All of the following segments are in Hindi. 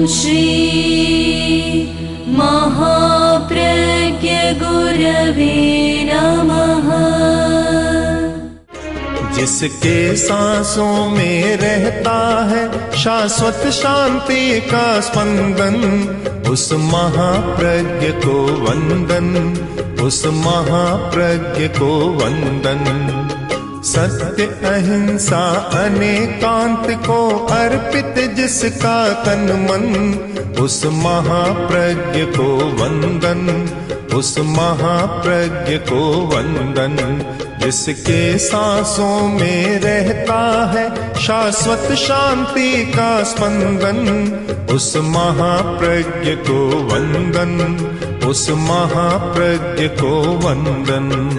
श्री महाप्रज्ञ गुरवे नमः। जिसके सांसों में रहता है शाश्वत शांति का स्पंदन, उस महाप्रज्ञ को वंदन, उस महाप्रज्ञ को वंदन। सत्य अहिंसा अनेकांत को अर्पित जिसका तन मन, उस महाप्रज्ञ को वंदन, उस महाप्रज्ञ को वंदन। जिसके सांसों में रहता है शाश्वत शांति का स्पंदन, उस महाप्रज्ञ को वंदन, उस महाप्रज्ञ को वंदन।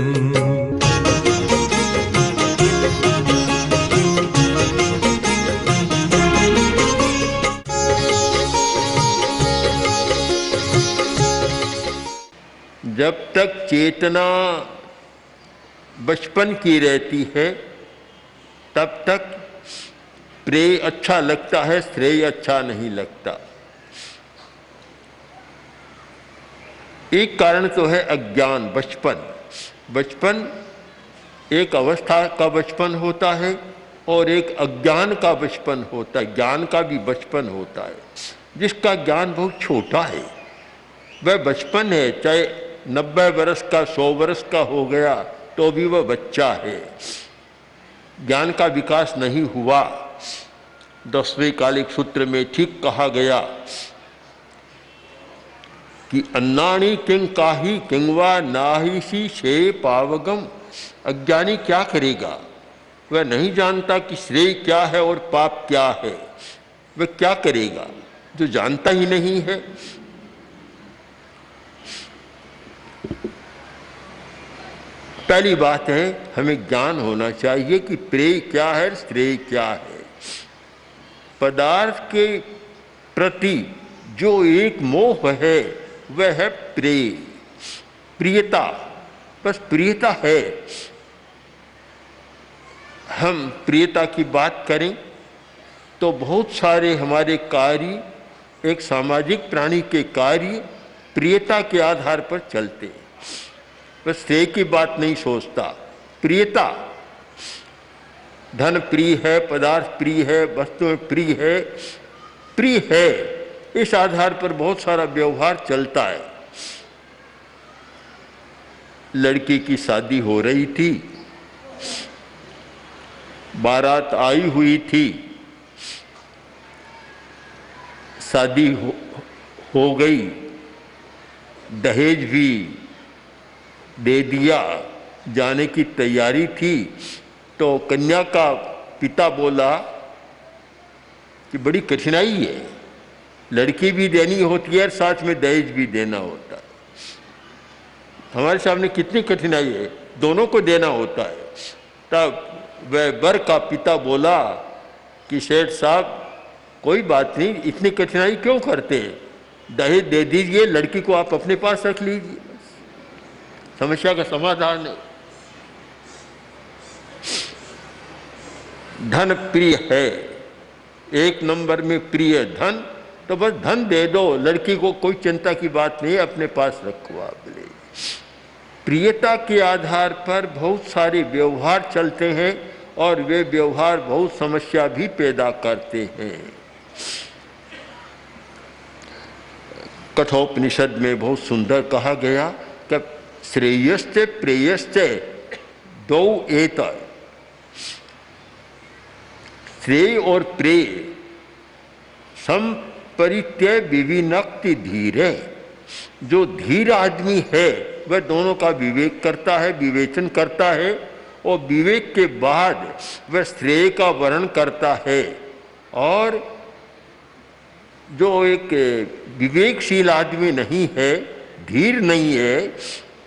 जब तक चेतना बचपन की रहती है तब तक प्रेय अच्छा लगता है, श्रेय अच्छा नहीं लगता। एक कारण तो है अज्ञान, बचपन। बचपन एक अवस्था का बचपन होता है और एक अज्ञान का बचपन होता है। ज्ञान का भी बचपन होता है। जिसका ज्ञान बहुत छोटा है वह बचपन है, चाहे 90 वर्ष का 100 वर्ष का हो गया तो भी वह बच्चा है। ज्ञान का विकास नहीं हुआ। 10वें कालिक सूत्र में ठीक कहा गया कि अन्नाणी किंग काही किंगवा नाहिसी शे पावगम। अज्ञानी क्या करेगा? वह नहीं जानता कि श्रेय क्या है और पाप क्या है। वह क्या करेगा जो जानता ही नहीं है? पहली बात है, हमें ज्ञान होना चाहिए कि प्रेय क्या है, श्रेय क्या है। पदार्थ के प्रति जो एक मोह है वह है प्रेय, प्रियता। बस प्रियता है। हम प्रियता की बात करें तो बहुत सारे हमारे कार्य, एक सामाजिक प्राणी के कार्य प्रियता के आधार पर चलते हैं। बस श्रेय की बात नहीं सोचता, प्रियता। धन प्रिय है, पदार्थ प्रिय है, वस्तुएं प्रिय है, प्रिय है। इस आधार पर बहुत सारा व्यवहार चलता है। लड़की की शादी हो रही थी, बारात आई हुई थी, शादी हो गई, दहेज भी दे दिया, जाने की तैयारी थी। तो कन्या का पिता बोला कि बड़ी कठिनाई है, लड़की भी देनी होती है और साथ में दहेज भी देना होता है। हमारे सामने कितनी कठिनाई है, दोनों को देना होता है। तब वह वर का पिता बोला कि सेठ साहब कोई बात नहीं, इतनी कठिनाई क्यों करते हैं, दहेज दे दीजिए, लड़की को आप अपने पास रख लीजिए, समस्या का समाधान है। धन प्रिय है, एक नंबर में प्रिय धन, तो बस धन दे दो, लड़की को कोई चिंता की बात नहीं, अपने पास रखो आप ले। प्रियता के आधार पर बहुत सारे व्यवहार चलते हैं और वे व्यवहार बहुत समस्या भी पैदा करते हैं। कठोपनिषद में बहुत सुंदर कहा गया कि श्रेयस्ते प्रेयस्ते दो एतय। श्रेय और प्रेय संपरित्यय विविनक्ति धीरे। जो धीर आदमी है वह दोनों का विवेक करता है, विवेचन करता है और विवेक के बाद वह श्रेय का वर्णन करता है। और जो एक विवेकशील आदमी नहीं है, धीर नहीं है,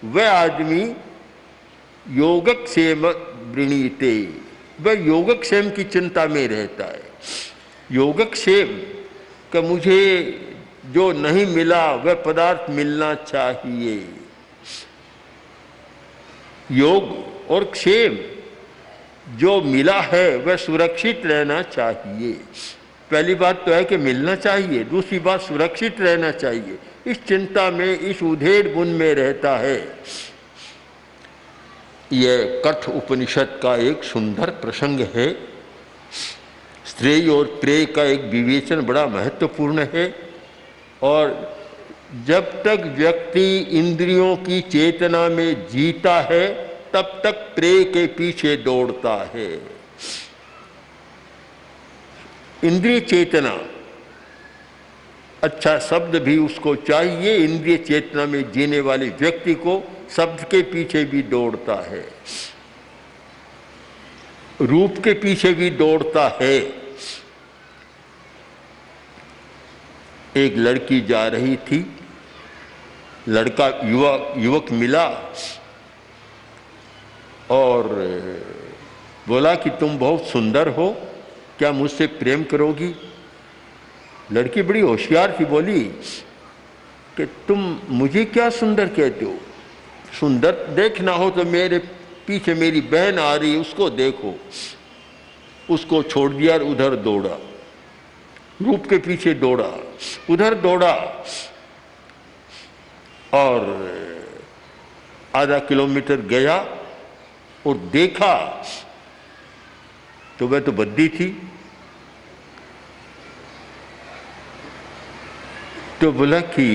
वह आदमी योगक्षेम वृणीते, वह योगक्षेम की चिंता में रहता है। योगक्षेम कि मुझे जो नहीं मिला वह पदार्थ मिलना चाहिए। योग और क्षेम, जो मिला है वह सुरक्षित रहना चाहिए। पहली बात तो है कि मिलना चाहिए, दूसरी बात सुरक्षित रहना चाहिए। इस चिंता में, इस उधेड़ बुन में रहता है। यह कठ उपनिषद का एक सुंदर प्रसंग है। श्रेय और प्रेय का एक विवेचन बड़ा महत्वपूर्ण है। और जब तक व्यक्ति इंद्रियों की चेतना में जीता है तब तक प्रेय के पीछे दौड़ता है। इंद्रिय चेतना, अच्छा शब्द भी उसको चाहिए। इंद्रिय चेतना में जीने वाले व्यक्ति को शब्द के पीछे भी दौड़ता है, रूप के पीछे भी दौड़ता है। एक लड़की जा रही थी, लड़का युवक मिला और बोला कि तुम बहुत सुंदर हो, क्या मुझसे प्रेम करोगी? लड़की बड़ी होशियार थी, बोली कि तुम मुझे क्या सुंदर कहते हो? सुंदर देखना हो तो मेरे पीछे मेरी बहन आ रही है, उसको देखो। उसको छोड़ दिया और उधर दौड़ा, रूप के पीछे दौड़ा, उधर दौड़ा और आधा किलोमीटर गया और देखा तो वह तो बद्दी थी। तो बोला कि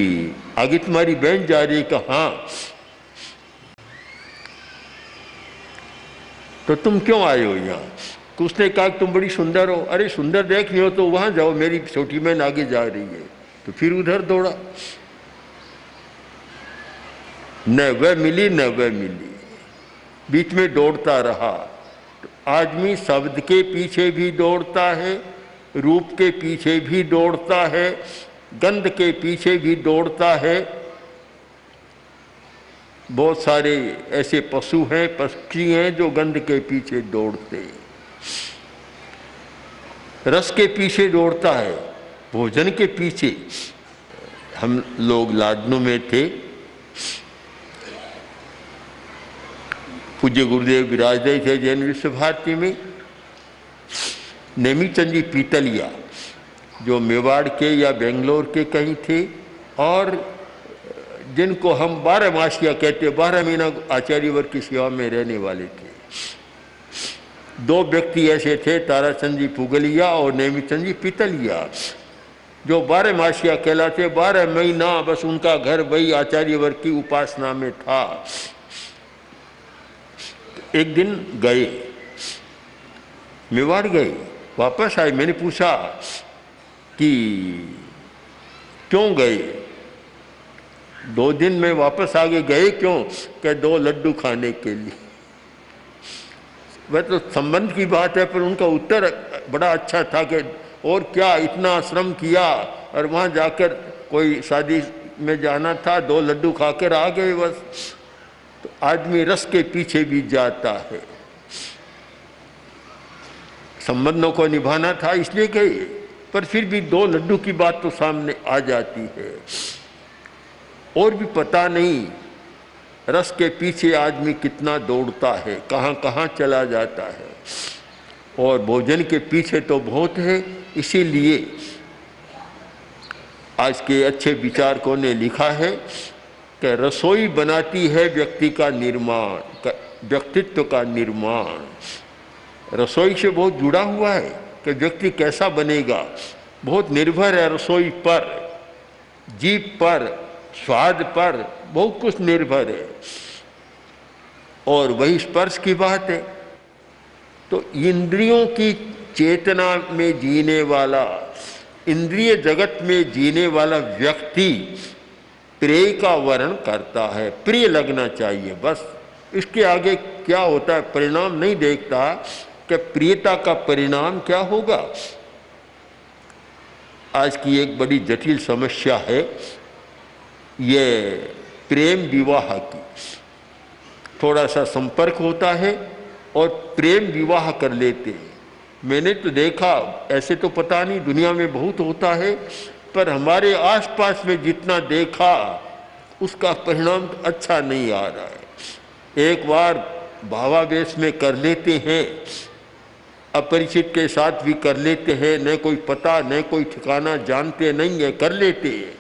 आगे तुम्हारी बहन जा रही है? कहा हाँ। तो तुम क्यों आए हो यहाँ? तो उसने कहा कि तुम बड़ी सुंदर हो। अरे सुंदर देखनी हो तो वहां जाओ, मेरी छोटी बहन आगे जा रही है। तो फिर उधर दौड़ा, न वह मिली न वह मिली, बीच में दौड़ता रहा। तो आदमी शब्द के पीछे भी दौड़ता है, रूप के पीछे भी दौड़ता है, गंध के पीछे भी दौड़ता है। बहुत सारे ऐसे पशु हैं, पक्षी हैं जो गंध के पीछे दौड़ते हैं, रस के पीछे दौड़ता है, भोजन के पीछे। हम लोग लाडनू में थे, पूज्य गुरुदेव विराज रहे थे जैन विश्व भारती में। नेमीचंद जी पीतलिया जो मेवाड़ के या बेंगलोर के कहीं थे और जिनको हम 12 मासिया कहते, 12 महीना आचार्य वर्ग की सेवा में रहने वाले थे। 2 व्यक्ति ऐसे थे, ताराचंद जी पुगलिया और नेमीचंद जी पीतलिया, जो 12 मासिया कहलाते। 12 महीना बस उनका घर वही आचार्य वर्ग की उपासना में था। एक दिन गए, मेवाड़ गए, वापस आए। मैंने पूछा कि क्यों गए? 2 दिन में वापस आगे गए क्यों? कि 2 लड्डू खाने के लिए। वह तो संबंध की बात है, पर उनका उत्तर बड़ा अच्छा था कि और क्या इतना श्रम किया और वहाँ जाकर कोई शादी में जाना था, 2 लड्डू खाकर आ गए बस। तो आदमी रस के पीछे भी जाता है, संबंधों को निभाना था इसलिए गए, पर फिर भी 2 लड्डू की बात तो सामने आ जाती है। और भी पता नहीं रस के पीछे आदमी कितना दौड़ता है, कहाँ कहाँ चला जाता है। और भोजन के पीछे तो बहुत है। इसीलिए आज के अच्छे विचारकों ने लिखा है कि रसोई बनाती है व्यक्ति का निर्माण, व्यक्तित्व का निर्माण। रसोई से बहुत जुड़ा हुआ है कि व्यक्ति कैसा बनेगा, बहुत निर्भर है रसोई पर, जीभ पर, स्वाद पर, बहुत कुछ निर्भर है। और वही स्पर्श की बात है। तो इंद्रियों की चेतना में जीने वाला, इंद्रिय जगत में जीने वाला व्यक्ति प्रेय का वर्ण करता है। प्रिय लगना चाहिए बस, इसके आगे क्या होता है परिणाम नहीं देखता कि प्रियता का परिणाम क्या होगा। आज की एक बड़ी जटिल समस्या है ये प्रेम विवाह की। थोड़ा सा संपर्क होता है और प्रेम विवाह कर लेते हैं। मैंने तो देखा, ऐसे तो पता नहीं दुनिया में बहुत होता है, पर हमारे आसपास में जितना देखा उसका परिणाम अच्छा नहीं आ रहा है। एक बार भावावेश में कर लेते हैं अपरिचित के साथ भी कर लेते हैं, न कोई पता न कोई ठिकाना जानते नहीं है, कर लेते हैं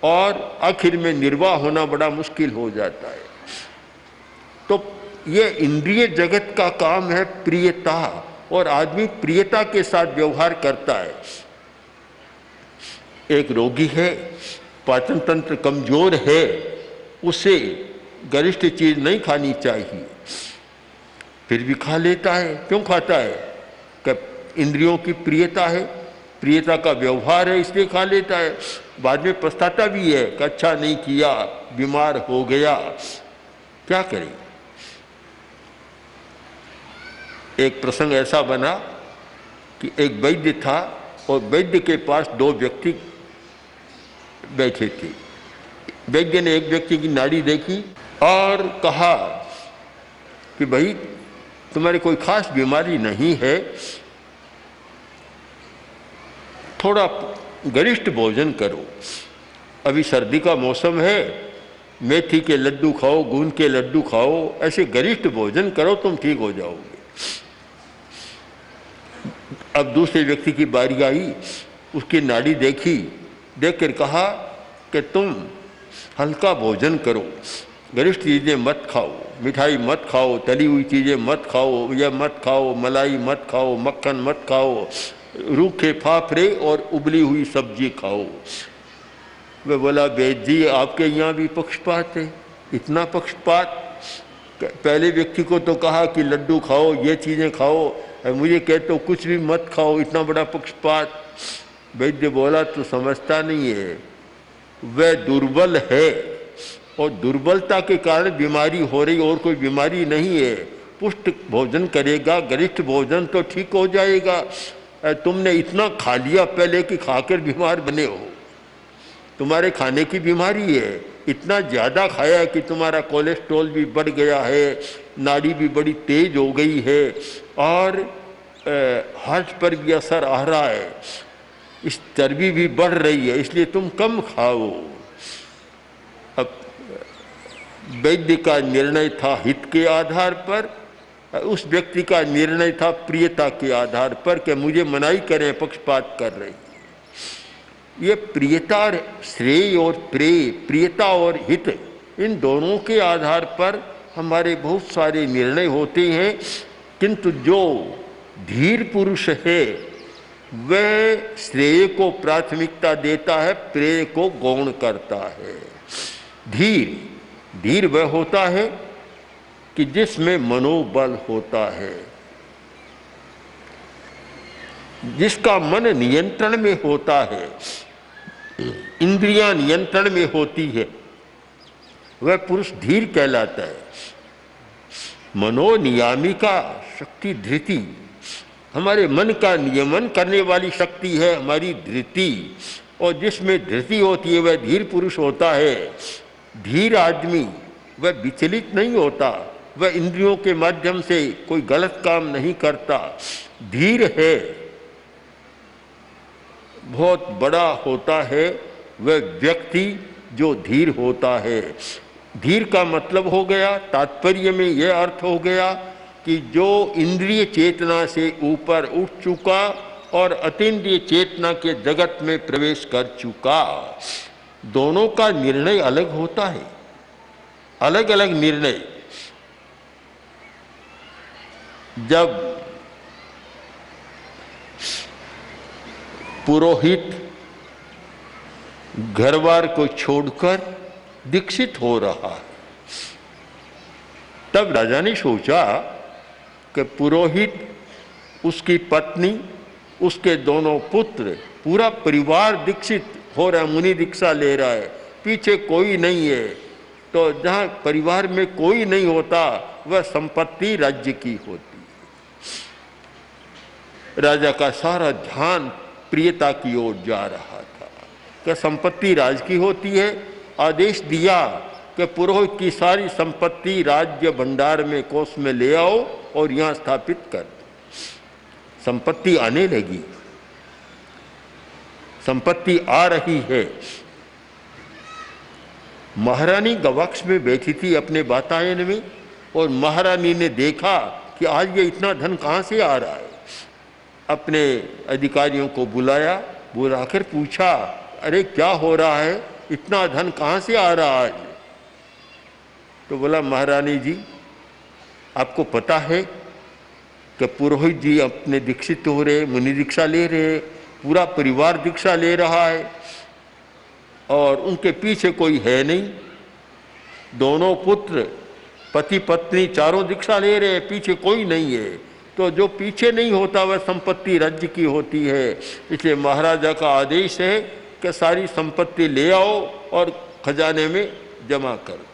और आखिर में निर्वाह होना बड़ा मुश्किल हो जाता है। तो ये इंद्रिय जगत का काम है प्रियता, और आदमी प्रियता के साथ व्यवहार करता है। एक रोगी है, पाचन तंत्र कमजोर है, उसे गरिष्ठ चीज नहीं खानी चाहिए, फिर भी खा लेता है। क्यों खाता है? कि इंद्रियों की प्रियता है, प्रियता का व्यवहार है, इसलिए खा लेता है। बाद में पछताता भी है कि अच्छा नहीं किया, बीमार हो गया, क्या करें। एक प्रसंग ऐसा बना कि एक वैद्य था और वैद्य के पास दो व्यक्ति बैठे थे। वैद्य ने एक व्यक्ति की नाड़ी देखी और कहा कि भाई तुम्हारी कोई खास बीमारी नहीं है, थोड़ा गरिष्ठ भोजन करो, अभी सर्दी का मौसम है, मेथी के लड्डू खाओ, गूंद के लड्डू खाओ, ऐसे गरिष्ठ भोजन करो, तुम ठीक हो जाओगे। अब दूसरे व्यक्ति की बारी आई, उसकी नाड़ी देखी, देखकर कहा कि तुम हल्का भोजन करो, गरिष्ठ चीज़ें मत खाओ, मिठाई मत खाओ, तली हुई चीज़ें मत खाओ, यह मत खाओ, मलाई मत खाओ, मक्खन मत खाओ, रूखे फाफड़े और उबली हुई सब्जी खाओ। वह बोला, वैद्य जी आपके यहाँ भी पक्षपात है, इतना पक्षपात। पहले व्यक्ति को तो कहा कि लड्डू खाओ, ये चीज़ें खाओ, मुझे कहते हो कुछ भी मत खाओ, इतना बड़ा पक्षपात। वैद्य बोला, तो समझता नहीं है, वह दुर्बल है और दुर्बलता के कारण बीमारी हो रही, और कोई बीमारी नहीं है। पुष्ट भोजन करेगा, गरिष्ठ भोजन, तो ठीक हो जाएगा। तुमने इतना खा लिया पहले कि खाकर बीमार बने हो, तुम्हारे खाने की बीमारी है। इतना ज़्यादा खाया कि तुम्हारा कोलेस्ट्रॉल भी बढ़ गया है, नाड़ी भी बड़ी तेज हो गई है और हार्ट पर भी असर आ रहा है, इस चर्बी भी बढ़ रही है, इसलिए तुम कम खाओ। अब वैद्य का निर्णय था हित के आधार पर, उस व्यक्ति का निर्णय था प्रियता के आधार पर कि मुझे मनाही करें, पक्षपात कर रहे। ये प्रियता और श्रेय और प्रेय, प्रियता और हित, इन दोनों के आधार पर हमारे बहुत सारे निर्णय होते हैं। किंतु जो धीर पुरुष है वह श्रेय को प्राथमिकता देता है, प्रेय को गौण करता है। धीर वह होता है कि जिसमें मनोबल होता है, जिसका मन नियंत्रण में होता है, इंद्रियां नियंत्रण में होती है, वह पुरुष धीर कहलाता है। मनोनियामिका शक्ति धृति, हमारे मन का नियमन करने वाली शक्ति है हमारी धृति, और जिसमें धृति होती है वह धीर पुरुष होता है। धीर आदमी वह विचलित नहीं होता, वह इंद्रियों के माध्यम से कोई गलत काम नहीं करता। धीर है, बहुत बड़ा होता है वह व्यक्ति जो धीर होता है। धीर का मतलब हो गया, तात्पर्य में यह अर्थ हो गया कि जो इंद्रिय चेतना से ऊपर उठ चुका और अतीन्द्रिय चेतना के जगत में प्रवेश कर चुका। दोनों का निर्णय अलग होता है, अलग अलग निर्णय। जब पुरोहित घरवार को छोड़कर दीक्षित हो रहा है, तब राजा ने सोचा कि पुरोहित, उसकी पत्नी, उसके दोनों पुत्र, पूरा परिवार दीक्षित हो रहा है, मुनि दीक्षा ले रहा है, पीछे कोई नहीं है। तो जहाँ परिवार में कोई नहीं होता वह संपत्ति राज्य की होती। राजा का सारा ध्यान प्रियता की ओर जा रहा था कि संपत्ति राज की होती है। आदेश दिया कि पुरोहित की सारी संपत्ति राज्य भंडार में, कोष में ले आओ और यहाँ स्थापित कर दो। संपत्ति आने लगी, संपत्ति आ रही है। महारानी गवाक्ष में बैठी थी अपने वातायन में, और महारानी ने देखा कि आज ये इतना धन कहाँ से आ रहा है। अपने अधिकारियों को बुलाया, बुलाकर पूछा, अरे क्या हो रहा है, इतना धन कहाँ से आ रहा है? तो बोला, महारानी जी आपको पता है कि पुरोहित जी अपने दीक्षित हो रहे, मुनि दीक्षा ले रहे, पूरा परिवार दीक्षा ले रहा है और उनके पीछे कोई है नहीं। दोनों पुत्र पति पत्नी चारों दीक्षा ले रहे, पीछे कोई नहीं है। तो जो पीछे नहीं होता वह संपत्ति राज्य की होती है। इसलिए महाराजा का आदेश है कि सारी संपत्ति ले आओ और खजाने में जमा कर दो।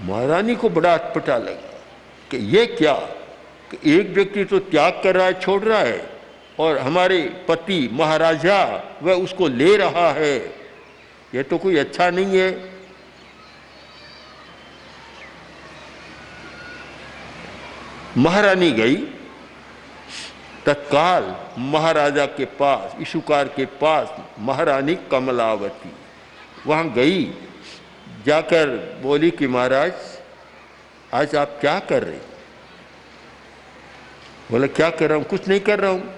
महारानी को बड़ा अटपटा लगा कि ये क्या, कि एक व्यक्ति तो त्याग कर रहा है, छोड़ रहा है, और हमारे पति महाराजा वह उसको ले रहा है, ये तो कोई अच्छा नहीं है। महारानी गई, तत्काल महाराजा के पास, इशुकार के पास महारानी कमलावती वहाँ गई, जाकर बोली कि महाराज आज आप क्या कर रहे? बोला, क्या कर रहा हूँ? कुछ नहीं कर रहा हूँ।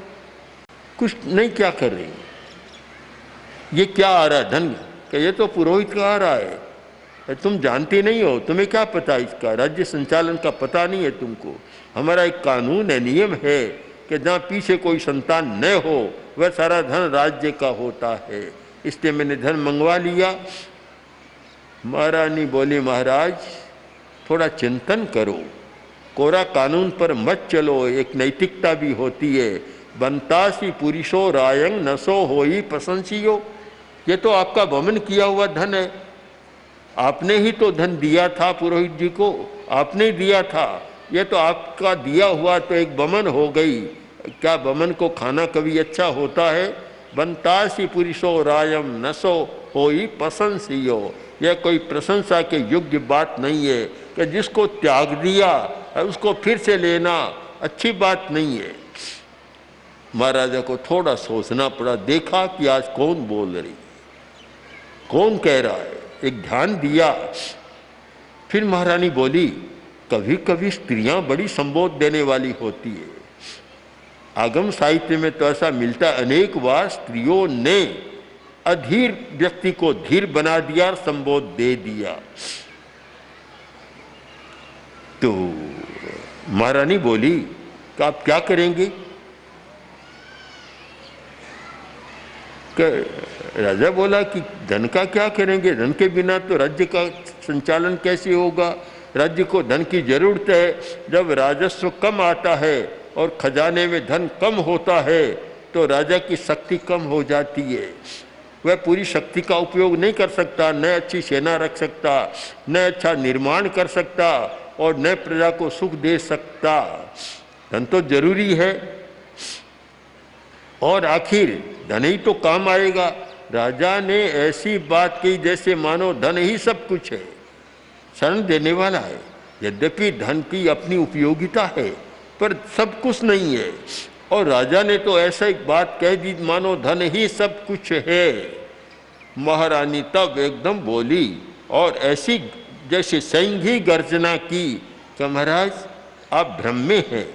कुछ नहीं, क्या कर रही? ये क्या आ रहा है धन? कि ये तो पुरोहित का आ रहा है, तुम जानती नहीं हो, तुम्हें क्या पता इसका, राज्य संचालन का पता नहीं है तुमको। हमारा एक कानून है, नियम है कि जहाँ पीछे कोई संतान न हो वह सारा धन राज्य का होता है, इसलिए मैंने धन मंगवा लिया। महारानी बोली, महाराज थोड़ा चिंतन करो, कोरा कानून पर मत चलो, एक नैतिकता भी होती है। बनतासी पुरुषो रायंग नसो होई प्रशंसियो, ये तो आपका वमन किया हुआ धन है, आपने ही तो धन दिया था पुरोहित जी को, आपने दिया था, ये तो आपका दिया हुआ तो एक वमन हो गई। क्या वमन को खाना कभी अच्छा होता है? बनतासी पुरुषो रायम नसो होई प्रशंसियो, यह कोई प्रशंसा के योग्य बात नहीं है कि जिसको त्याग दिया उसको फिर से लेना अच्छी बात नहीं है। महाराजा को थोड़ा सोचना पड़ा, देखा कि आज कौन बोल रही, कौन कह रहा है, एक ध्यान दिया। फिर महारानी बोली, कभी कभी स्त्रियां बड़ी संबोध देने वाली होती है। आगम साहित्य में तो ऐसा मिलता, अनेक बार स्त्रियों ने अधीर व्यक्ति को धीर बना दिया और संबोध दे दिया। तो महारानी बोली कि आप क्या करेंगे? राजा बोला कि धन का क्या करेंगे, धन के बिना तो राज्य का संचालन कैसे होगा, राज्य को धन की जरूरत है। जब राजस्व कम आता है और खजाने में धन कम होता है तो राजा की शक्ति कम हो जाती है, वह पूरी शक्ति का उपयोग नहीं कर सकता, न अच्छी सेना रख सकता, न अच्छा निर्माण कर सकता और न प्रजा को सुख दे सकता। धन तो जरूरी है और आखिर धन ही तो काम आएगा। राजा ने ऐसी बात की जैसे मानो धन ही सब कुछ है, शरण देने वाला है। यद्यपि धन की अपनी उपयोगिता है पर सब कुछ नहीं है, और राजा ने तो ऐसा एक बात कह दी मानो धन ही सब कुछ है। महारानी तब एकदम बोली और ऐसी जैसे सैंघी गर्जना की कि महाराज आप भ्रम में हैं,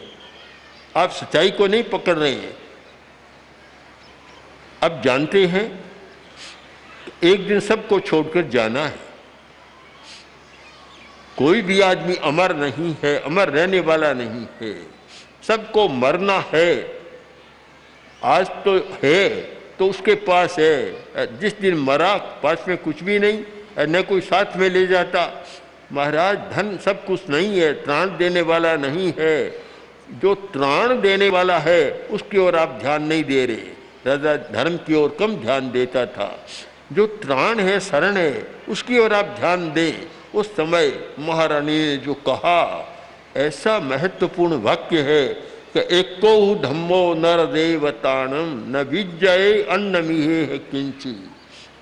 आप सच्चाई को नहीं पकड़ रहे हैं। अब जानते हैं एक दिन सबको छोड़कर जाना है, कोई भी आदमी अमर नहीं है, अमर रहने वाला नहीं है, सबको मरना है। आज तो है तो उसके पास है, जिस दिन मरा पास में कुछ भी नहीं, न कोई साथ में ले जाता। महाराज धन सब कुछ नहीं है, त्राण देने वाला नहीं है। जो त्राण देने वाला है उसकी ओर आप ध्यान नहीं दे रहे। राजा धर्म की ओर कम ध्यान देता था, जो त्राण है, शरण है, उसकी ओर आप ध्यान दें। उस समय महारानी ने जो कहा ऐसा महत्वपूर्ण वाक्य है कि एको धम्मो नर देवताणम न विजय अन्न मिहे किंची।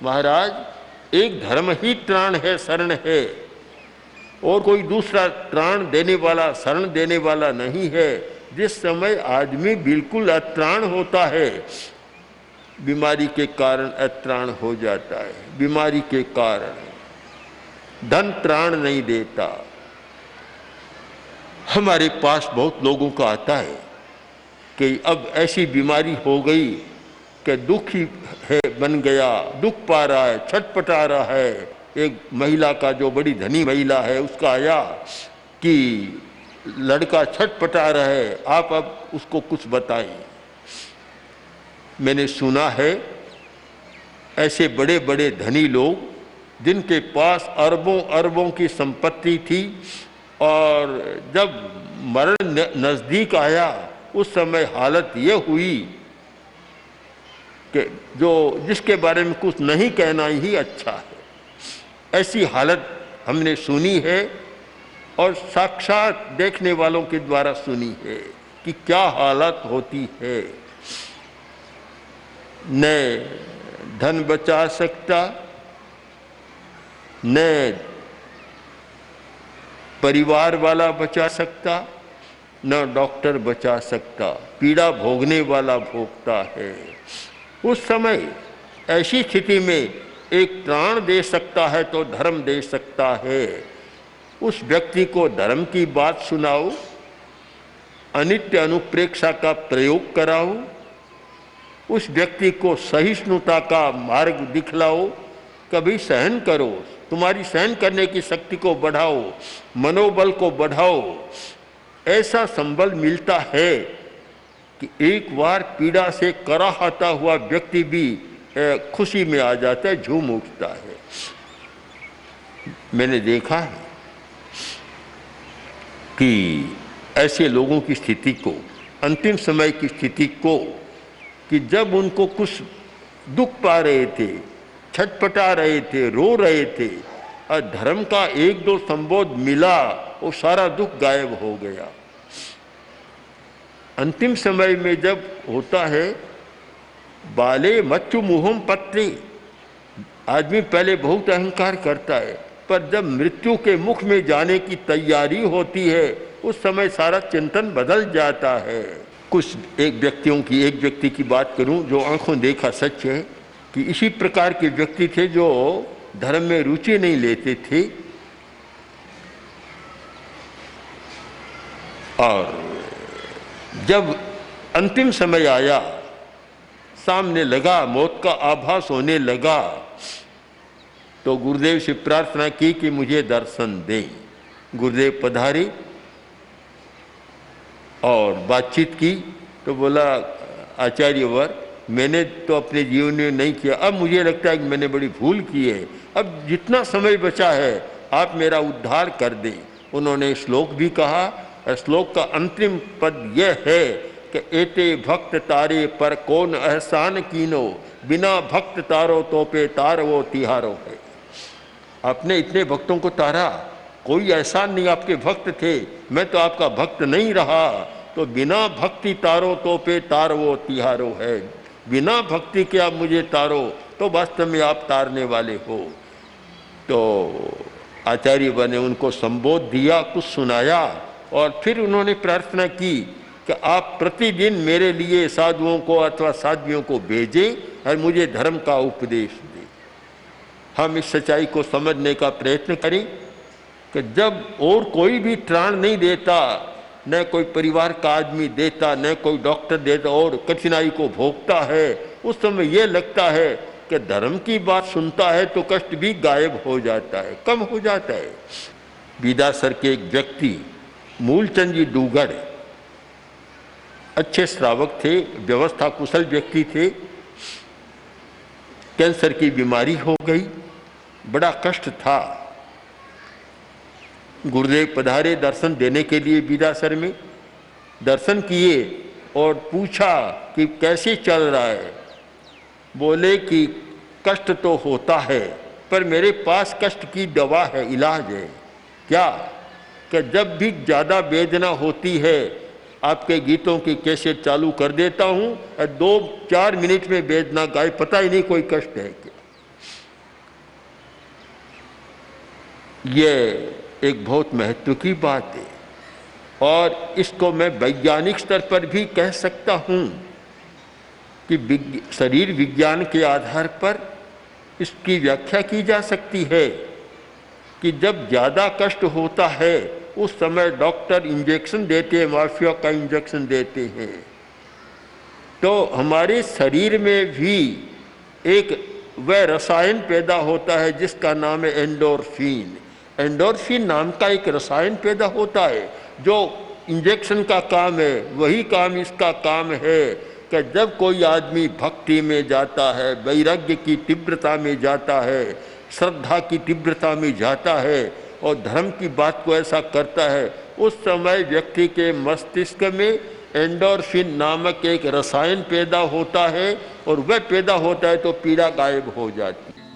महाराज एक धर्म ही त्राण है, शरण है, और कोई दूसरा त्राण देने वाला, शरण देने वाला नहीं है। जिस समय आदमी बिल्कुल अत्राण होता है, बीमारी के कारण अत्राण हो जाता है, बीमारी के कारण धन त्राण नहीं देता। हमारे पास बहुत लोगों का आता है कि अब ऐसी बीमारी हो गई कि दुख ही है बन गया, दुख पा रहा है, छटपटा रहा है। एक महिला का, जो बड़ी धनी महिला है, उसका आया कि लड़का छटपटा रहा है, आप अब उसको कुछ बताइए। मैंने सुना है ऐसे बड़े बड़े धनी लोग जिनके पास अरबों अरबों की संपत्ति थी, और जब मरण नज़दीक आया उस समय हालत ये हुई कि जो जिसके बारे में कुछ नहीं कहना ही अच्छा है। ऐसी हालत हमने सुनी है और साक्षात देखने वालों के द्वारा सुनी है कि क्या हालत होती है। न धन बचा सकता, न परिवार वाला बचा सकता, न डॉक्टर बचा सकता, पीड़ा भोगने वाला भोगता है। उस समय ऐसी स्थिति में एक प्राण दे सकता है तो धर्म दे सकता है। उस व्यक्ति को धर्म की बात सुनाओ, अनित्य अनुप्रेक्षा का प्रयोग कराओ, उस व्यक्ति को सहिष्णुता का मार्ग दिखलाओ, कभी सहन करो, तुम्हारी सहन करने की शक्ति को बढ़ाओ, मनोबल को बढ़ाओ। ऐसा संबल मिलता है कि एक बार पीड़ा से कराहता हुआ व्यक्ति भी खुशी में आ जाता है, झूम उठता है। मैंने देखा है कि ऐसे लोगों की स्थिति को, अंतिम समय की स्थिति को, कि जब उनको कुछ दुख पा रहे थे, छटपटा रहे थे, रो रहे थे, और धर्म का एक दो संबोध मिला, वो सारा दुख गायब हो गया। अंतिम समय में जब होता है बाले मच्चु मुहम पत्रे, आदमी पहले बहुत अहंकार करता है, पर जब मृत्यु के मुख में जाने की तैयारी होती है उस समय सारा चिंतन बदल जाता है। कुछ एक व्यक्ति की बात करूं जो आंखों देखा सच है कि इसी प्रकार के व्यक्ति थे जो धर्म में रुचि नहीं लेते थे, और जब अंतिम समय आया, सामने लगा, मौत का आभास होने लगा, तो गुरुदेव से प्रार्थना की कि मुझे दर्शन दें। गुरुदेव पधारे और बातचीत की तो बोला, आचार्यवर, मैंने तो अपने जीवन में नहीं किया, अब मुझे लगता है कि मैंने बड़ी भूल की है, अब जितना समय बचा है आप मेरा उद्धार कर दें। उन्होंने श्लोक भी कहा, और श्लोक का अंतिम पद यह है कि एते भक्त तारे पर कौन एहसान कीनो, बिना भक्त तारो तो पे तार वो तिहारो है। आपने इतने भक्तों को तारा, कोई एहसान नहीं, आपके भक्त थे, मैं तो आपका भक्त नहीं रहा, तो बिना भक्ति तारो तो पे तार वो तिहारो है। बिना भक्ति के आप मुझे तारो तो वास्तव में आप तारने वाले हो। तो आचार्य बने उनको संबोध दिया, कुछ सुनाया, और फिर उन्होंने प्रार्थना की कि आप प्रतिदिन मेरे लिए साधुओं को अथवा साध्वियों को भेजें और मुझे धर्म का उपदेश दें। हम इस सच्चाई को समझने का प्रयत्न करें कि जब और कोई भी त्राण नहीं देता, न कोई परिवार का आदमी देता, न कोई डॉक्टर देता, और कठिनाई को भोगता है, उस समय यह लगता है कि धर्म की बात सुनता है तो कष्ट भी गायब हो जाता है, कम हो जाता है। बीदासर के एक व्यक्ति मूलचंद जी डूगड़ अच्छे श्रावक थे, व्यवस्था कुशल व्यक्ति थे। कैंसर की बीमारी हो गई, बड़ा कष्ट था। गुरुदेव पधारे दर्शन देने के लिए बीदासर में, दर्शन किए और पूछा कि कैसे चल रहा है। बोले कि कष्ट तो होता है, पर मेरे पास कष्ट की दवा है, इलाज है। क्या? कि जब भी ज़्यादा वेदना होती है आपके गीतों की कैसेट चालू कर देता हूँ और 2-4 मिनट में वेदना गायब, पता ही नहीं कोई कष्ट है क्या। ये एक बहुत महत्व की बात है, और इसको मैं वैज्ञानिक स्तर पर भी कह सकता हूँ कि शरीर विज्ञान के आधार पर इसकी व्याख्या की जा सकती है कि जब ज़्यादा कष्ट होता है उस समय डॉक्टर इंजेक्शन देते हैं, मॉर्फिया का इंजेक्शन देते हैं, तो हमारे शरीर में भी एक वह रसायन पैदा होता है जिसका नाम है एंडोर्फिन। एंडोर्फिन नाम का एक रसायन पैदा होता है जो इंजेक्शन का काम है, वही काम इसका काम है कि जब कोई आदमी भक्ति में जाता है, वैराग्य की तीव्रता में जाता है, श्रद्धा की तीव्रता में जाता है और धर्म की बात को ऐसा करता है, उस समय व्यक्ति के मस्तिष्क में एंडोर्फिन नामक एक रसायन पैदा होता है और वह पैदा होता है तो पीड़ा गायब हो जाती है।